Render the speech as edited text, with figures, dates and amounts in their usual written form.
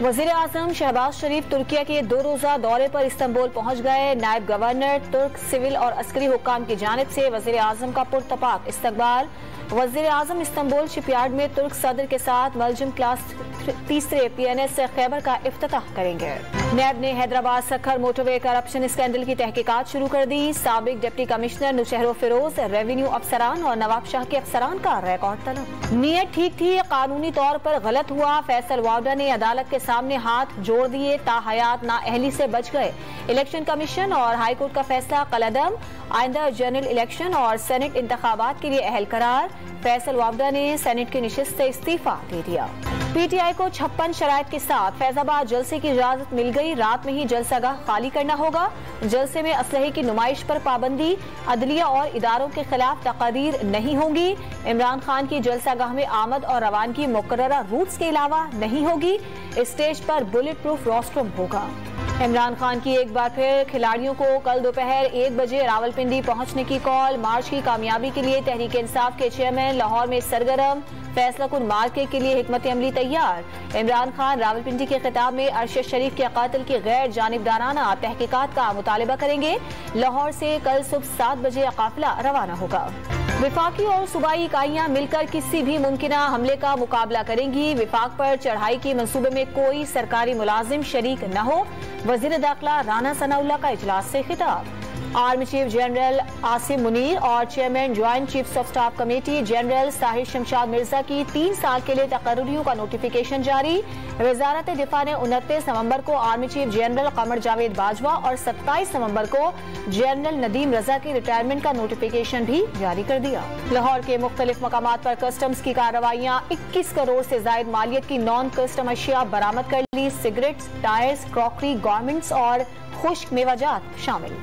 वजीर आजम शहबाज शरीफ तुर्किया के 2 रोजा दौरे पर इस्तांबुल पहुंच गए। नायब गवर्नर, तुर्क सिविल और अस्करी हुक्काम की जानिब से वजीर आजम का पुरतपाक इस्तकबाल। वजीर आजम इस्तांबुल शिपयार्ड में तुर्क सदर के साथ मलजम क्लास 3 PNS खैबर का इफ्तिताह करेंगे। नैब ने Hyderabad Sukkur motorway corruption scandal की तहकीकात शुरू कर दी। साबिक डिप्टी कमिश्नर नुशहरो फिरोज, रेवेन्यू अफसरान और नवाब शाह के अफसरान का रिकॉर्ड तलब। नीयत ठीक थी, कानूनी तौर पर गलत हुआ। फैसल वावडा ने अदालत के सामने हाथ जोड़ दिए, ताहयात नाअहली से बच गए। इलेक्शन कमीशन और हाईकोर्ट का फैसला कलअदम। आइंदा जनरल इलेक्शन और सेनेट इंतखाबात के लिए अहल करार। फैसल वावडा ने सेनेट की निशिस्त से इस्तीफा दे दिया। PTI को 56 शराइत के साथ फैजाबाद जलसे की इजाजत मिल गई। रात में ही जलसागाह खाली करना होगा। जलसे में असलहे की नुमाइश पर पाबंदी। अदलिया और इदारों के खिलाफ तकारीर नहीं होंगी। इमरान खान की जलसागाह में आमद और रवानगी मुकर्ररा रूट्स के अलावा नहीं होगी। स्टेज पर बुलेट प्रूफ रोस्ट्रम होगा। इमरान खान की एक बार फिर खिलाड़ियों को कल दोपहर 1 बजे रावलपिंडी पहुंचने की कॉल। मार्च की कामयाबी के लिए तहरीक इंसाफ के चेयरमैन लाहौर में सरगर्म। फैसला कुन मार्के के लिए हिकमत अमली तैयार। इमरान खान रावलपिंडी के खिताब में अरशद शरीफ के कातिल की गैर जानिबदाराना तहकीकात का मुतालबा करेंगे। लाहौर से कल सुबह 7 बजे काफिला रवाना होगा। विफाकी और सूबाई इकाइयां मिलकर किसी भी मुमकिन हमले का मुकाबला करेंगी। विफाक पर चढ़ाई के मंसूबे में कोई सरकारी मुलाजिम शरीक न हो। वजीर दाखिला राना सनाउल्लाह का इजलास से खिताब। Army chief general Asim Munir और chairman joint chiefs of staff committee general Sahir Shamshad Mirza की 3 साल के लिए तकर्रियों का नोटिफिकेशन जारी। वजारत दिफा ने 29 नवंबर को army chief general Qamar Javed Bajwa और 27 नवंबर को जनरल नदीम रजा की रिटायरमेंट का नोटिफिकेशन भी जारी कर दिया। लाहौर के मुख्तलिफ मकामात पर कस्टम्स की कार्रवाइयां। 21 करोड़ से जायद मालियत की नॉन कस्टम अशिया बरामद कर ली। सिगरेट्स, टायर्स, क्रॉकरी, गारमेंट्स और खुश्क मेवाजात शामिल।